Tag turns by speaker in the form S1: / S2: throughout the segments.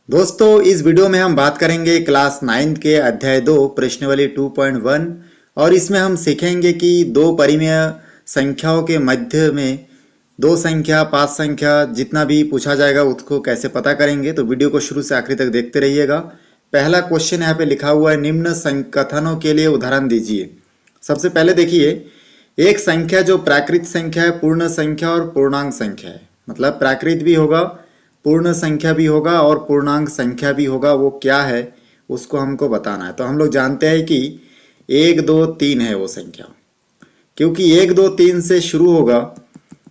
S1: दोस्तों, इस वीडियो में हम बात करेंगे क्लास 9 के अध्याय 2 प्रश्नावली 2.1 और इसमें हम सीखेंगे कि दो परिमेय संख्याओं के मध्य में दो संख्या, पांच संख्या जितना भी पूछा जाएगा उसको कैसे पता करेंगे। तो वीडियो को शुरू से आखिरी तक देखते रहिएगा। पहला क्वेश्चन यहाँ पे लिखा हुआ है, निम्न कथनों के लिए उदाहरण दीजिए। सबसे पहले देखिए, एक संख्या जो प्राकृत संख्या है, पूर्ण संख्या और पूर्णांक संख्या है। मतलब प्राकृत भी होगा, पूर्ण संख्या भी होगा और पूर्णांक संख्या भी होगा। वो क्या है उसको हमको बताना है। तो हम लोग जानते हैं कि 1 2 3 है वो संख्या। क्योंकि 1 2 3 से शुरू होगा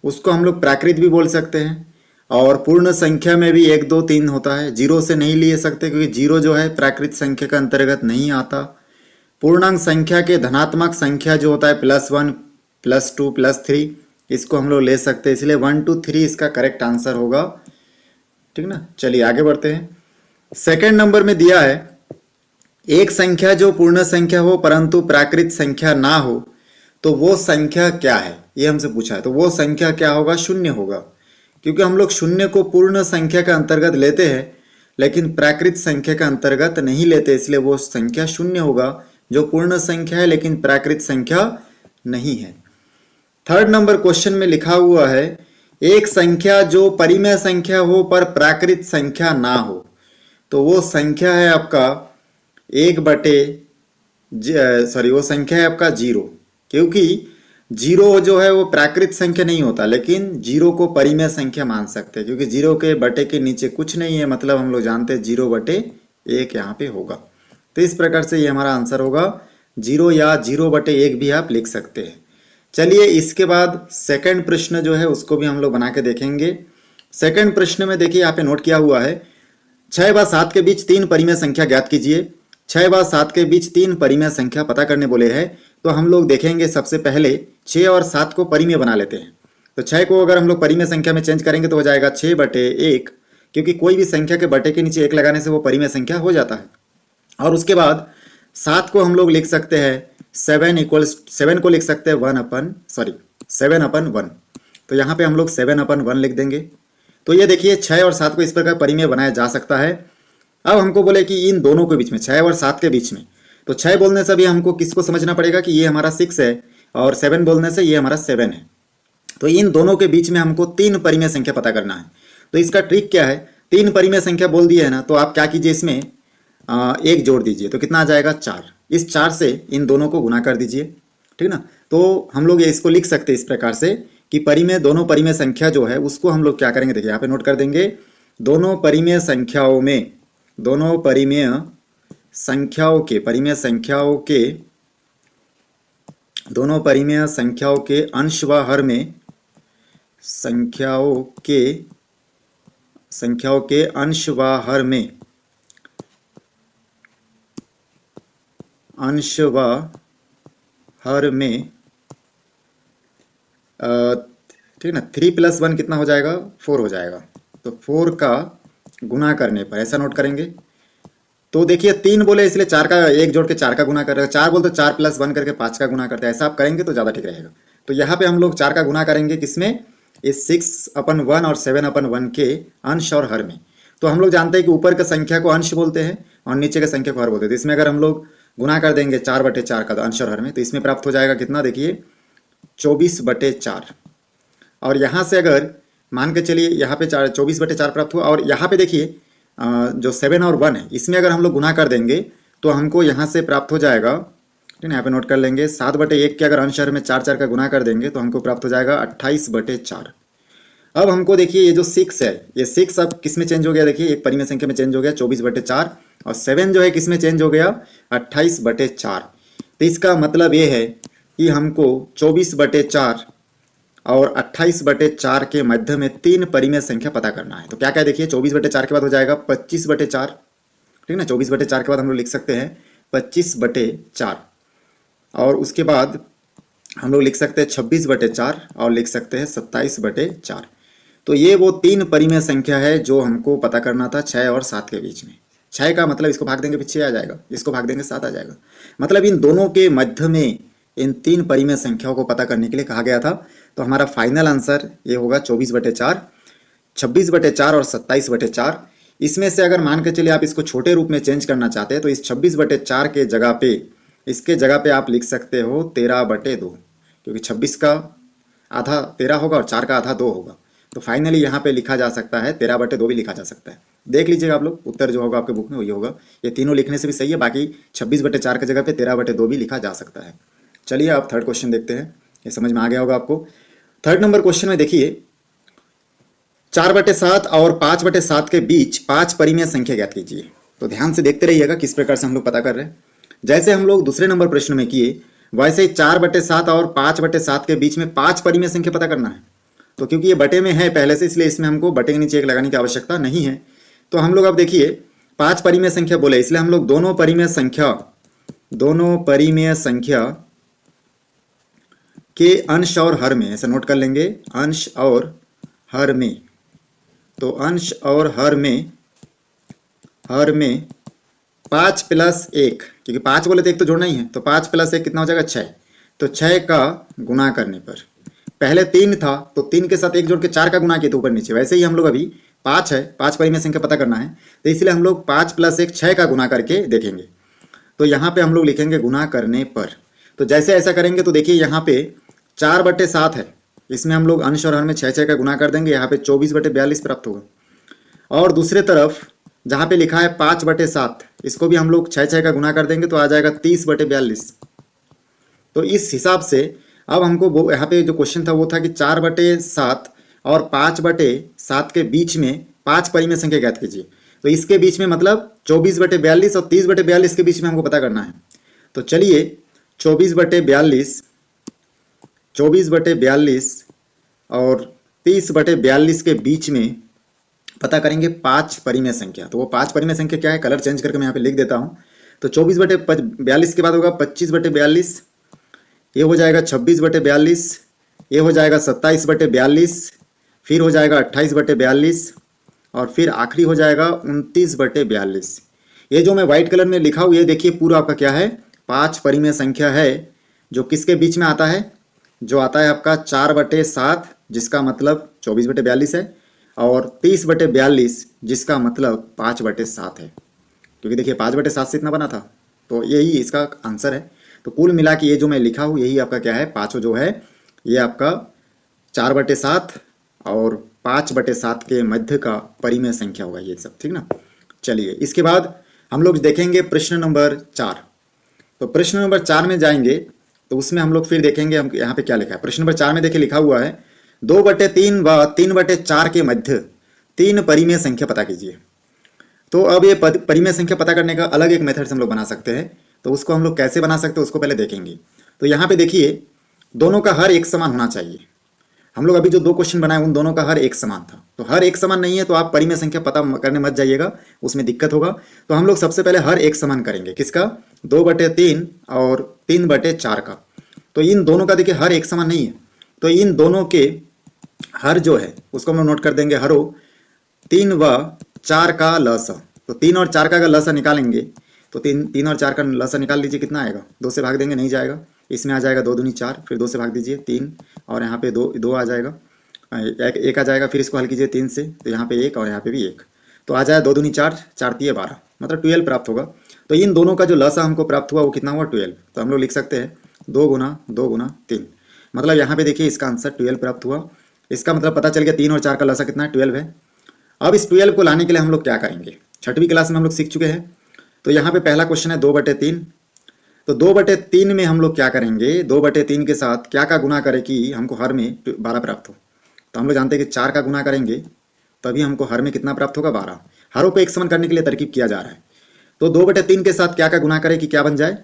S1: उसको हम लोग प्राकृत भी बोल सकते हैं। और पूर्ण संख्या में भी 1 2 3 होता है, जीरो से नहीं लिए सकते क्योंकि जीरो जो है प्राकृत संख्या का अंतर्गत नहीं आता। पूर्णांक संख्या के धनात्मक संख्या जो होता है +1 +2 +3, इसको हम लोग ले सकते हैं। इसलिए 1 2 3 इसका करेक्ट आंसर होगा। ठीक ना, चलिए आगे बढ़ते हैं। सेकंड नंबर में दिया है, एक संख्या जो पूर्ण संख्या हो परंतु प्राकृत संख्या ना हो तो वो संख्या क्या है, ये हमसे पूछा है। तो वो संख्या क्या होगा? शून्य होगा। क्योंकि हम लोग शून्य को पूर्ण संख्या का अंतर्गत लेते हैं लेकिन प्राकृत संख्या का अंतर्गत नहीं लेते, इसलिए वो संख्या शून्य होगा जो पूर्ण संख्या है लेकिन प्राकृत संख्या नहीं है। थर्ड नंबर क्वेश्चन में लिखा हुआ है, एक संख्या जो परिमेय संख्या हो पर प्राकृत संख्या ना हो तो वो संख्या है आपका वो संख्या है आपका जीरो। क्योंकि जीरो जो है वो प्राकृत संख्या नहीं होता, लेकिन जीरो को परिमेय संख्या मान सकते हैं क्योंकि जीरो के बटे के नीचे कुछ नहीं है। मतलब हम लोग जानते हैं 0/1 यहाँ पे होगा। तो इस प्रकार से ये हमारा आंसर होगा जीरो, या 0/1 भी आप लिख सकते हैं। चलिए इसके बाद सेकंड प्रश्न जो है उसको भी हम लोग बना के देखेंगे। सेकंड प्रश्न में देखिए यहाँ पे नोट किया हुआ है, 6 व 7 के बीच 3 परिमेय संख्या ज्ञात कीजिए। 6 व 7 के बीच 3 परिमेय संख्या पता करने बोले हैं। तो हम लोग देखेंगे सबसे पहले 6 और 7 को परिमेय बना लेते हैं। तो 6 को अगर हम लोग परिमेय संख्या में चेंज करेंगे तो हो जाएगा 6/1, क्योंकि कोई भी संख्या के बटे के नीचे 1 लगाने से वो परिमेय संख्या हो जाता है। और उसके बाद 7 को हम लोग लिख सकते हैं 7 को लिख सकते हैं 7/1। तो यहाँ पे हम लोग 7/1 लिख देंगे। तो ये देखिए 6 और 7 को इस प्रकार परिमेय बनाया जा सकता है। अब हमको बोले कि इन दोनों के बीच में 6 और 7 के बीच में, तो 6 बोलने से भी हमको किसको समझना पड़ेगा कि ये हमारा 6 है और 7 बोलने से ये हमारा 7 है। तो इन दोनों के बीच में हमको 3 परिमेय संख्या पता करना है। तो इसका ट्रिक क्या है, 3 परिमेय संख्या बोल दिए है ना, तो आप क्या कीजिए, इसमें 1 जोड़ दीजिए तो कितना आ जाएगा 4। इस 4 से इन दोनों को गुना कर दीजिए। ठीक ना, तो हम लोग इसको लिख सकते हैं इस प्रकार से कि परिमेय, दोनों परिमेय संख्या जो है उसको हम लोग क्या करेंगे, देखिए यहाँ पे नोट कर देंगे, दोनों परिमेय संख्याओं में, दोनों परिमेय संख्याओं के अंश व हर में, संख्याओं के अंश व हर में, ठीक ना, 3 + 1 कितना हो जाएगा, 4 हो जाएगा। तो 4 का गुना करने पर ऐसा नोट करेंगे। तो देखिए 3 बोले इसलिए 4 का 1 जोड़ के 4 का गुना कर रहे हैं, 4 बोल तो 4 + 1 करके 5 का गुना करते हैं। ऐसा आप करेंगे तो ज़्यादा ठीक रहेगा। तो यहाँ पे हम लोग 4 का गुना करेंगे किसमें, इस 6/1 और 7/1 के अंश और हर में। तो हम लोग जानते हैं कि ऊपर का संख्या को अंश बोलते हैं और नीचे का संख्या को हर बोलते हैं। तो इसमें अगर हम लोग गुना कर देंगे 4/4 का अंश और हर में, तो इसमें प्राप्त हो जाएगा कितना, देखिए 24/4। और यहाँ से अगर मान के चलिए यहाँ पे 24/4 प्राप्त हुआ, और यहाँ पे देखिए जो 7 और 1 है इसमें अगर हम लोग गुना कर देंगे तो हमको यहाँ से प्राप्त हो जाएगा। ठीक है, यहाँ पे नोट कर लेंगे 7/1 के अगर अंश हर में 4 का गुना कर देंगे तो हमको प्राप्त हो जाएगा 28/4। अब हमको देखिए ये जो 6 है, ये 6 अब किस में चेंज हो गया, देखिए एक परिमेय संख्या में चेंज हो गया 24/4, और 7 जो है किस में चेंज हो गया, 28/4। तो इसका मतलब ये है कि हमको 24/4 और 28/4 के मध्य में 3 परिमेय संख्या पता करना है। तो क्या क्या देखिए, 24/4 के बाद हो जाएगा 25/4। ठीक ना, 24/4 के बाद हम लोग लिख सकते हैं 25/4, और उसके बाद हम लोग लिख सकते हैं 26/4 और लिख सकते हैं 27/4। तो ये वो 3 परिमेय संख्या है जो हमको पता करना था 6 और 7 के बीच में। 6 का मतलब इसको भाग देंगे फिर 6 आ जाएगा, इसको भाग देंगे 7 आ जाएगा। मतलब इन दोनों के मध्य में इन 3 परिमेय संख्याओं को पता करने के लिए कहा गया था। तो हमारा फाइनल आंसर ये होगा 24/4, 26/4 और 27/4। इसमें से अगर मान के चलिए आप इसको छोटे रूप में चेंज करना चाहते हैं तो इस 26/4 के जगह पे, इसके जगह पे आप लिख सकते हो 13/2, क्योंकि 26 का आधा 13 होगा और 4 का आधा 2 होगा। तो फाइनली यहाँ पे लिखा जा सकता है 13/2 भी लिखा जा सकता है। देख लीजिएगा आप लोग, उत्तर जो होगा आपके बुक में वही होगा। ये तीनों लिखने से भी सही है, बाकी 26/4 की जगह पे 13/2 भी लिखा जा सकता है। चलिए आप थर्ड क्वेश्चन देखते हैं, ये समझ में आ गया होगा आपको। थर्ड नंबर क्वेश्चन में देखिए, 4/7 और 5/7 के बीच 5 परिमेय संख्या ज्ञात कीजिए। तो ध्यान से देखते रहिएगा किस प्रकार से हम लोग पता कर रहे हैं। जैसे हम लोग दूसरे नंबर प्रश्न में किए, वैसे ही 4/7 और 5/7 के बीच में 5 परिमेय संख्या पता करना है। तो क्योंकि ये बटे में है पहले से, इसलिए इसमें हमको बटे के नीचे एक लगाने की आवश्यकता नहीं है। तो हम लोग अब देखिए 5 परिमेय संख्या बोले, इसलिए हम लोग दोनों परिमेय संख्या के अंश और हर में ऐसा नोट कर लेंगे, अंश और हर में। तो अंश और हर में 5 + 1, क्योंकि 5 बोले तो एक तो जोड़ना ही है, तो 5 + 1 कितना हो जाएगा 6। तो 6 का गुना करने पर, पहले 3 था तो 3 के साथ 1 जोड़ के 4 का गुना किए तो ऊपर नीचे, वैसे ही हम लोग अभी 5 है, 5 परिमेय संख्या पता करना है, तो इसलिए हम लोग 5 + 1 6 का गुना करके देखेंगे। तो यहाँ पे हम लोग लिखेंगे गुना करने पर। तो जैसे ऐसा करेंगे तो देखिए यहाँ पे 4/7 है, इसमें हम लोग अंश और हर में 6 का गुना कर देंगे, यहाँ पे 24/42 प्राप्त होगा। और दूसरे तरफ जहाँ पे लिखा है 5/7, इसको भी हम लोग 6 का गुना कर देंगे तो आ जाएगा 30/42। तो इस हिसाब से अब हमको यहाँ पे जो क्वेश्चन था वो था कि 4/7 और 5/7 के बीच में 5 परिमेय संख्या ज्ञात कीजिए। तो इसके बीच में मतलब 24/42 और 30/42 के बीच में हमको पता करना है। तो चलिए 24/42 और 30/42 के बीच में पता करेंगे 5 परिमेय संख्या। तो वो 5 परिमेय संख्या क्या है, कलर चेंज करके मैं यहाँ पे लिख देता हूँ। तो 24/42 के बाद होगा 25/42, ये हो जाएगा 26/42, ये हो जाएगा 27/42, फिर हो जाएगा 28/42 और फिर आखिरी हो जाएगा 29/42। ये जो मैं व्हाइट कलर में लिखा हूँ ये देखिए पूरा आपका क्या है, 5 परिमेय संख्या है, जो किसके बीच में आता है, जो आता है आपका 4/7 जिसका मतलब 24/42 है, और 30/42 जिसका मतलब 5/7 है। क्योंकि देखिए 5/7 से इतना बना था, तो यही इसका आंसर है। तो कुल मिला के ये जो मैं लिखा हूँ यही आपका क्या है, पाँचों जो है ये आपका 4/7 और 5/7 के मध्य का परिमेय संख्या होगा ये सब, ठीक ना। चलिए इसके बाद हम लोग देखेंगे प्रश्न नंबर 4। तो प्रश्न नंबर 4 में जाएंगे तो उसमें हम लोग फिर देखेंगे हम यहाँ पे क्या लिखा है। प्रश्न नंबर 4 में देखिए लिखा हुआ है 2/3 व 3/4 के मध्य 3 परिमेय संख्या पता कीजिए। तो अब ये परिमेय संख्या पता करने का अलग एक मेथड से हम लोग बना सकते हैं। तो उसको हम लोग कैसे बना सकते हैं उसको पहले देखेंगे। तो यहाँ पे देखिए दोनों का हर एक समान होना चाहिए। हम लोग अभी जो 2 क्वेश्चन बनाए उन दोनों का हर एक समान था, तो हर एक समान नहीं है तो आप परिमेय संख्या पता करने मत जाइएगा, उसमें दिक्कत होगा। तो हम लोग सबसे पहले हर एक समान करेंगे, किसका, 2/3 और 3/4 का। तो इन दोनों का देखिए हर एक समान नहीं है, तो इन दोनों के हर जो है उसको हम लोग नोट कर देंगे, हरो 3 व 4 का लसा। तो 3 और 4 का अगर लसा निकालेंगे तो 3 और 4 का लसा निकाल लीजिए, कितना आएगा, 2 से भाग देंगे नहीं जाएगा, इसमें आ जाएगा 2 दूनी 4, फिर 2 से भाग दीजिए 3, और यहाँ पे 2 आ जाएगा, एक आ जाएगा, फिर इसको हल कीजिए 3 से, तो यहाँ पे 1 और यहाँ पे भी 1, तो आ जाएगा 2 दूनी 4, 4 तिये 12, मतलब 12 प्राप्त होगा। तो इन दोनों का जो लसा हमको प्राप्त हुआ वो कितना हुआ, 12। तो हम लोग लिख सकते हैं 2 गुना 2 गुना 3, मतलब यहाँ पे देखिए इसका आंसर 12 प्राप्त हुआ। इसका मतलब पता चल गया 3 और 4 का लसा कितना है, 12 है। अब इस 12 को लाने के लिए हम लोग क्या करेंगे, 6वीं क्लास में हम लोग सीख चुके हैं। तो यहाँ पे पहला क्वेश्चन है 2/3, तो 2/3 में हम लोग क्या करेंगे, 2/3 के साथ क्या का गुना करें कि हमको हर में 12 प्राप्त हो। तो हम लोग जानते हैं कि 4 का गुना करेंगे तभी हमको हर में कितना प्राप्त होगा, 12। हरों को एक समान करने के लिए तरकीब किया जा रहा है। तो 2/3 के साथ क्या का गुना करें कि क्या बन जाए,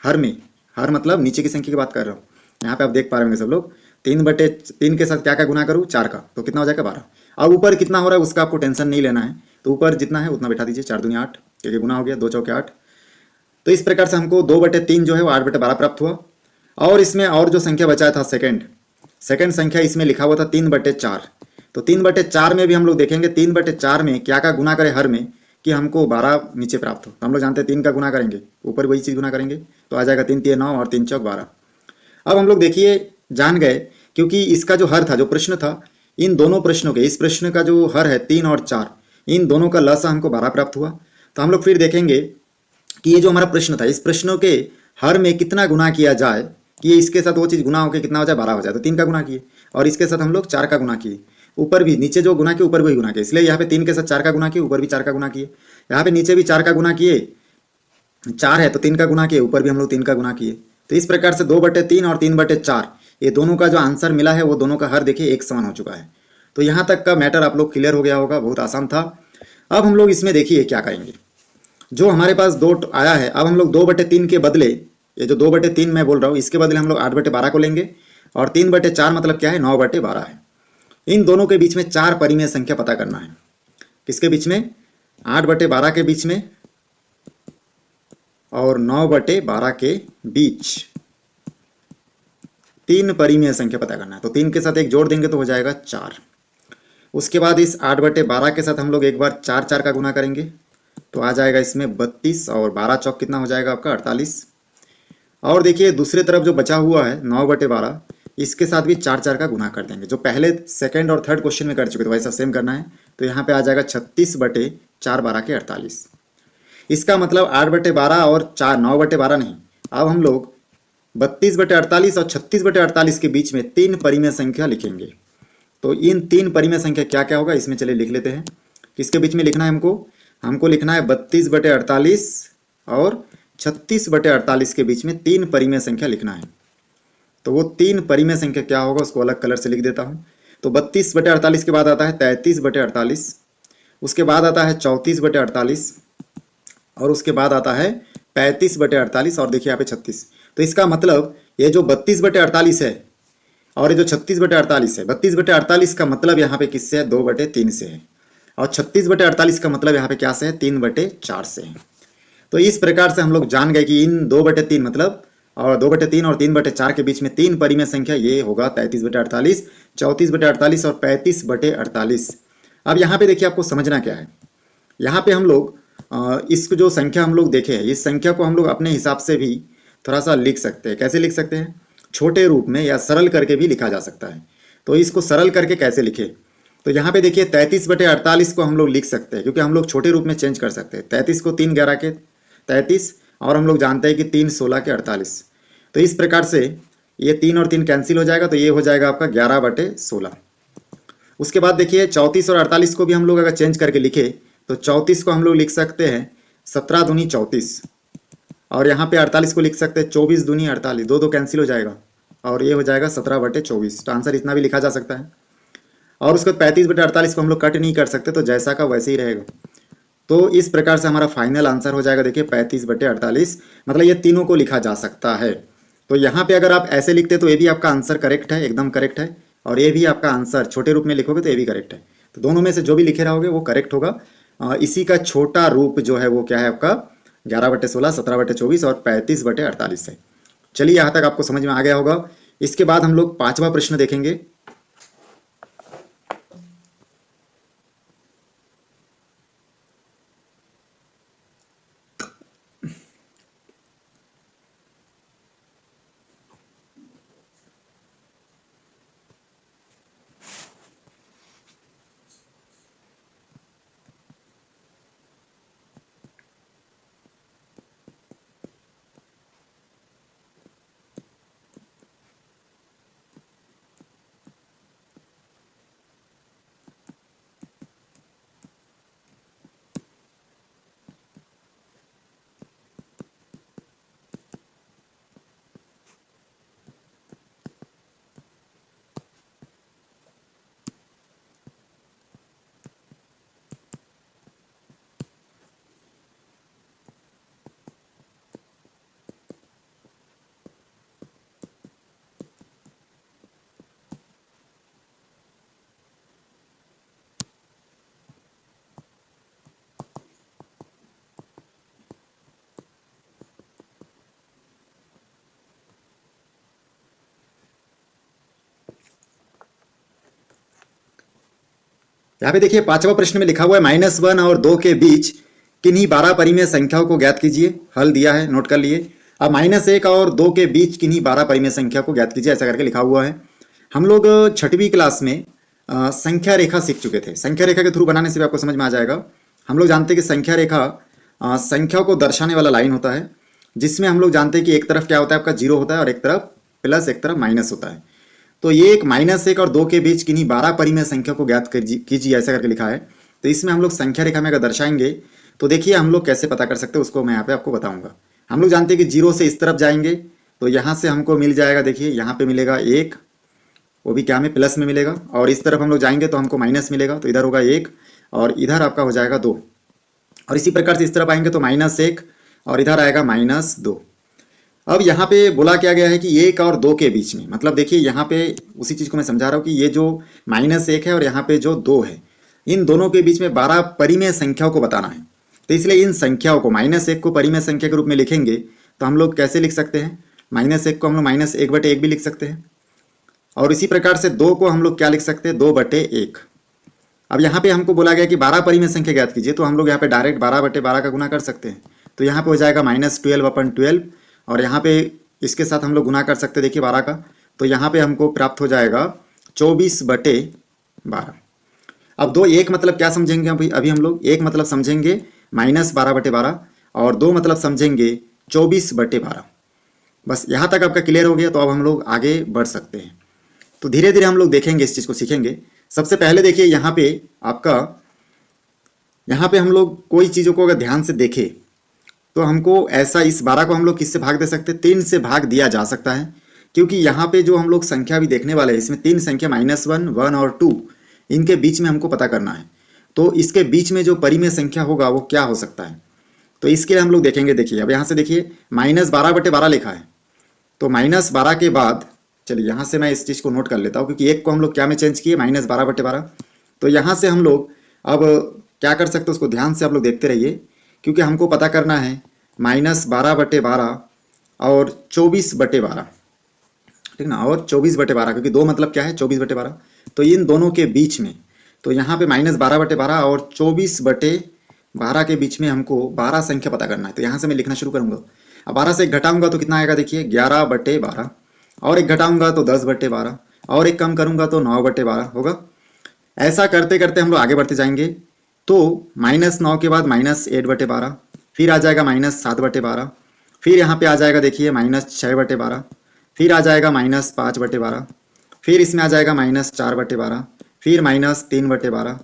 S1: हर में, हर मतलब नीचे की संख्या की बात कर रहा हूँ। यहाँ पे आप देख पा रहे होंगे सब लोग, 3/3 के साथ क्या का गुना करूँ, 4 का, तो कितना हो जाएगा 12। अब ऊपर कितना हो रहा है उसका आपको टेंशन नहीं लेना है, तो ऊपर जितना है उतना बैठा दीजिए, 4 दूनी 8, क्योंकि गुना हो गया, 2 चौके 8। तो इस प्रकार से हमको 2/3 जो है वो 8/12 प्राप्त हुआ। और इसमें और जो संख्या बचा था सेकंड संख्या इसमें लिखा हुआ था 3/4। तो 3/4 में भी हम लोग देखेंगे 3/4 में क्या का गुना करें हर में कि हमको 12 नीचे प्राप्त हो। तो हम लोग जानते हैं 3 का गुना करेंगे, ऊपर वही चीज़ गुना करेंगे, तो आ जाएगा 3 तिये 9 और 3 चौक 12। अब हम लोग देखिए जान गए, क्योंकि इसका जो हर था, जो प्रश्न था, इन दोनों प्रश्नों के, इस प्रश्न का जो हर है 3 और 4, इन दोनों का लसा हमको 12 प्राप्त हुआ। तो हम लोग फिर देखेंगे कि ये जो हमारा प्रश्न था, इस प्रश्नों के हर में कितना गुना किया जाए कि ये इसके साथ वो चीज़ गुना होकर कितना हो जाए, 12 हो जाए। तो 3 का गुना किए और इसके साथ हम लोग 4 का गुना किए, ऊपर भी नीचे जो गुना किए ऊपर भी गुना किए, इसलिए यहाँ पे 3 के साथ 4 का गुना किए, ऊपर भी 4 का गुना किए। यहाँ पे नीचे भी 4 का गुना किए, 4 है तो 3 का गुना किए, ऊपर भी हम लोग 3 का गुना किए। तो इस प्रकार से 2/3 और 3/4 ये दोनों का जो आंसर मिला है वो दोनों का हर देखिए एक समान हो चुका है। तो यहाँ तक का मैटर आप लोग क्लियर हो गया होगा, बहुत आसान था। अब हम लोग इसमें देखिए क्या करेंगे, जो हमारे पास 2 आया है, अब हम लोग 2/3 के बदले, ये जो 2/3 मैं बोल रहा हूँ इसके बदले हम लोग 8/12 को लेंगे, और 3/4 मतलब क्या है, 9/12 है। इन दोनों के बीच में 4 परिमेय संख्या पता करना है। किसके बीच में, 8/12 के बीच में और 9/12 के बीच 3 परिमेय संख्या पता करना है। तो 3 के साथ एक जोड़ देंगे तो हो जाएगा 4। उसके बाद इस 8/12 के साथ हम लोग एक बार 4 का गुना करेंगे तो आ जाएगा इसमें 32, और 12 चौक कितना हो जाएगा आपका 48। और देखिए दूसरे तरफ जो बचा हुआ है 9/12, इसके साथ भी 4 का गुना कर देंगे, जो पहले सेकंड और थर्ड क्वेश्चन में कर चुके थे वैसा सेम करना है। तो यहाँ पे आ जाएगा 36/4 12 के 48। इसका मतलब 8/12 और 4 9/12 नहीं, अब हम लोग 32/48 और 36/48 के बीच में 3 परिमेय संख्या लिखेंगे। तो इन 3 परिमेय संख्या क्या क्या होगा इसमें चलिए लिख लेते हैं। किसके बीच में लिखना है हमको लिखना है 32/48 और 36/48 के बीच में 3 परिमेय संख्या लिखना है। तो वो 3 परिमेय संख्या क्या होगा उसको अलग कलर से लिख देता हूँ। तो 32/48 के बाद आता है 33/48, उसके बाद आता है 34/48, और उसके बाद आता है 35/48, और देखिए यहाँ पे 36। तो इसका मतलब ये जो 32/48 है और ये जो 36/48 है, 32/48 का मतलब यहाँ पे किससे है, 2/3 से है, और 36/48 का मतलब यहाँ पे क्या से है, 3/4 से है। तो इस प्रकार से हम लोग जान गए कि इन 2/3 मतलब, और 2/3 और 3/4 के बीच में 3 परिमेय संख्या ये होगा 33/48, 34/48 और 35/48। अब यहाँ पे देखिए आपको समझना क्या है, यहाँ पे हम लोग इसको जो संख्या हम लोग देखे हैं, इस संख्या को हम लोग अपने हिसाब से भी थोड़ा सा लिख सकते हैं। कैसे लिख सकते हैं, छोटे रूप में या सरल करके भी लिखा जा सकता है। तो इसको सरल करके कैसे लिखे, तो यहाँ पे देखिए 33/48 को हम लोग लिख सकते हैं, क्योंकि हम लोग छोटे रूप में चेंज कर सकते हैं। 33 को 3 11 के 33, और हम लोग जानते हैं कि 3 16 के 48। तो इस प्रकार से ये 3 और 3 कैंसिल हो जाएगा, तो ये हो जाएगा आपका 11/16। उसके बाद देखिए 34 और 48 को भी हम लोग अगर चेंज करके लिखे तो 34 को हम लोग लिख सकते हैं 17 दूनी 34, और यहाँ पे 48 को लिख सकते हैं 24 दूनी 48, 2 कैंसिल हो जाएगा, और ये हो जाएगा 17/24। तो आंसर इतना भी लिखा जा सकता है। और उसके बाद 35/48 को हम लोग कट नहीं कर सकते, तो जैसा का वैसे ही रहेगा। तो इस प्रकार से हमारा फाइनल आंसर हो जाएगा देखिए 35/48, मतलब ये तीनों को लिखा जा सकता है। तो यहाँ पे अगर आप ऐसे लिखते तो ये भी आपका आंसर करेक्ट है, एकदम करेक्ट है, और ये भी आपका आंसर छोटे रूप में लिखोगे तो ये भी करेक्ट है। तो दोनों में से जो भी लिखे रहोगे वो करेक्ट होगा। इसी का छोटा रूप जो है वो क्या है आपका 11/16, 17/24 और 35/48 है। चलिए यहाँ तक आपको समझ में आ गया होगा। इसके बाद हम लोग 5वां प्रश्न देखेंगे। यहाँ पे देखिए 5वां प्रश्न में लिखा हुआ है -1 और 2 के बीच किन्हीं 12 परिमेय संख्याओं को ज्ञात कीजिए। हल दिया है, नोट कर लिए। अब -1 और 2 के बीच किन्हीं 12 परिमेय संख्या को ज्ञात कीजिए, ऐसा करके लिखा हुआ है। हम लोग 6वीं क्लास में संख्या रेखा सीख चुके थे। संख्या रेखा के थ्रू बनाने से भी आपको समझ में आ जाएगा। हम लोग जानते हैं कि संख्या रेखा संख्याओं को दर्शाने वाला लाइन होता है, जिसमें हम लोग जानते हैं कि एक तरफ क्या होता है आपका जीरो होता है और एक तरफ प्लस एक तरफ माइनस होता है। तो ये एक -1 और 2 के बीच किन्हीं 12 परिमेय संख्या को ज्ञात कीजिए ऐसा करके लिखा है। तो इसमें हम लोग संख्या रेखा में अगर दर्शाएंगे तो देखिए हम लोग कैसे पता कर सकते हैं, उसको मैं यहाँ पे आपको बताऊंगा। हम लोग जानते हैं कि जीरो से इस तरफ जाएंगे तो यहाँ से हमको मिल जाएगा, देखिए यहाँ पे मिलेगा 1, वो भी क्या में प्लस में मिलेगा, और इस तरफ हम लोग जाएंगे तो हमको माइनस मिलेगा, तो इधर होगा 1 और इधर आपका हो जाएगा 2, और इसी प्रकार से इस तरफ आएंगे तो -1 और इधर आएगा -2। अब यहाँ पे बोला क्या गया है कि 1 और 2 के बीच में, मतलब देखिए यहाँ पे उसी चीज को मैं समझा रहा हूँ कि ये जो -1 है और यहाँ पे जो 2 है, इन दोनों के बीच में 12 परिमेय संख्याओं को बताना है। तो इसलिए इन संख्याओं को -1 को परिमेय संख्या के रूप में लिखेंगे तो हम लोग कैसे लिख सकते हैं, -1 को हम लोग -1/1 भी लिख सकते हैं, और इसी प्रकार से 2 को हम लोग क्या लिख सकते हैं, 2/1। अब यहाँ पे हमको बोला गया कि 12 परिमेय संख्या ज्ञात कीजिए, तो हम लोग यहाँ पे डायरेक्ट 12/12 का गुना कर सकते हैं। तो यहाँ पे हो जाएगा -12/12, और यहाँ पे इसके साथ हम लोग गुना कर सकते हैं, देखिए 12 का, तो यहाँ पे हमको प्राप्त हो जाएगा 24/12। अब 1 मतलब क्या समझेंगे अभी हम लोग, 1 मतलब समझेंगे -12/12 और 2 मतलब समझेंगे 24/12। बस यहाँ तक आपका क्लियर हो गया, तो अब हम लोग आगे बढ़ सकते हैं। तो धीरे धीरे हम लोग देखेंगे, इस चीज को सीखेंगे। सबसे पहले देखिए यहाँ पे आपका, यहाँ पे हम लोग कोई चीजों को अगर ध्यान से देखें तो हमको ऐसा, इस 12 को हम लोग किससे भाग दे सकते हैं, 3 से भाग दिया जा सकता है, क्योंकि यहाँ पे जो हम लोग संख्या भी देखने वाले हैं इसमें 3 संख्या -1, 1 और 2, इनके बीच में हमको पता करना है। तो इसके बीच में जो परिमेय संख्या होगा वो क्या हो सकता है, तो इसके लिए हम लोग देखेंगे। देखिए अब यहाँ से देखिए -12/12 लिखा है, तो -12 के बाद, चलिए यहाँ से मैं इस चीज को नोट कर लेता हूँ, क्योंकि 1 को हम लोग क्या में चेंज किए, -12/12। तो यहाँ से हम लोग अब क्या कर सकते हैं उसको ध्यान से आप लोग देखते रहिए, क्योंकि हमको पता करना है -12/12 और 24/12, ठीक ना, और 24/12, क्योंकि 2 मतलब क्या है 24/12, तो इन दोनों के बीच में, तो यहाँ पे -12/12 और 24/12 के बीच में हमको 12 संख्या पता करना है। तो यहाँ से मैं लिखना शुरू करूंगा। अब 12 से 1 घटाऊंगा तो कितना आएगा, देखिए 11/12, और 1 घटाऊंगा तो 10/12, और 1 कम करूंगा तो 9/12 होगा। ऐसा करते करते हम लोग आगे बढ़ते जाएंगे। तो -9 के बाद -8/12, फिर आ जाएगा -7/12, फिर यहाँ पे आ जाएगा देखिए -6/12, फिर आ जाएगा -5/12, फिर इसमें आ जाएगा -4/12, फिर -3/12,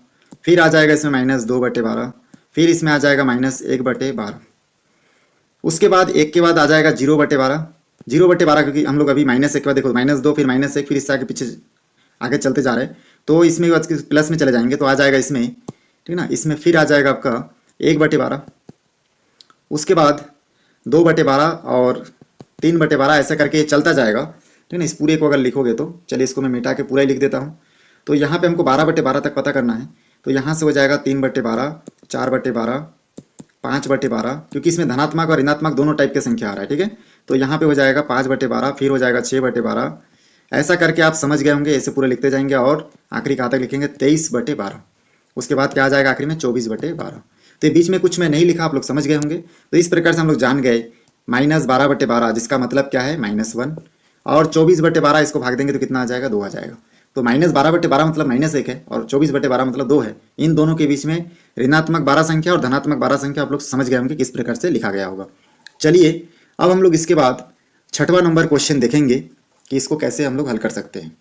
S1: फिर आ जाएगा इसमें -2/12, फिर इसमें आ जाएगा -1/12। उसके बाद 1 के बाद आ जाएगा 0/12, 0/12, क्योंकि हम लोग अभी -1 के बाद देखो -2, फिर -1, फिर इससे आगे पीछे आगे चलते जा रहे हैं, तो इसमें प्लस में चले जाएंगे तो आ जाएगा इसमें, ठीक ना, इसमें फिर आ जाएगा आपका 1/12, उसके बाद 2/12 और 3/12, ऐसा करके चलता जाएगा, ठीक ना। इस पूरे को अगर लिखोगे तो, चलिए इसको मैं मिटा के पूरा ही लिख देता हूँ। तो यहाँ पे हमको 12/12 तक पता करना है, तो यहाँ से हो जाएगा 3/12, 4/12, 5/12, क्योंकि इसमें धनात्मक और ऋणात्मक दोनों टाइप के संख्या आ रहा है, ठीक है। तो यहाँ पे हो जाएगा 5/12, फिर हो जाएगा 6/12, ऐसा करके आप समझ गए होंगे। ऐसे पूरे लिखते जाएंगे और आखिरी कहाँ तक लिखेंगे, 23/12। उसके बाद क्या आ जाएगा आखिरी में, 24/12। तो ये बीच में कुछ मैं नहीं लिखा, आप लोग समझ गए होंगे। तो इस प्रकार से हम लोग जान गए -12/12 जिसका मतलब क्या है -1, और 24/12 इसको भाग देंगे तो कितना आ जाएगा, 2 आ जाएगा। तो -12/12 मतलब -1 है और 24/12 मतलब 2 है। इन दोनों के बीच में ऋणात्मक 12 संख्या और धनात्मक 12 संख्या आप लोग समझ गए होंगे किस प्रकार से लिखा गया होगा। चलिए अब हम लोग इसके बाद 6वां नंबर क्वेश्चन देखेंगे कि इसको कैसे हम लोग हल कर सकते हैं।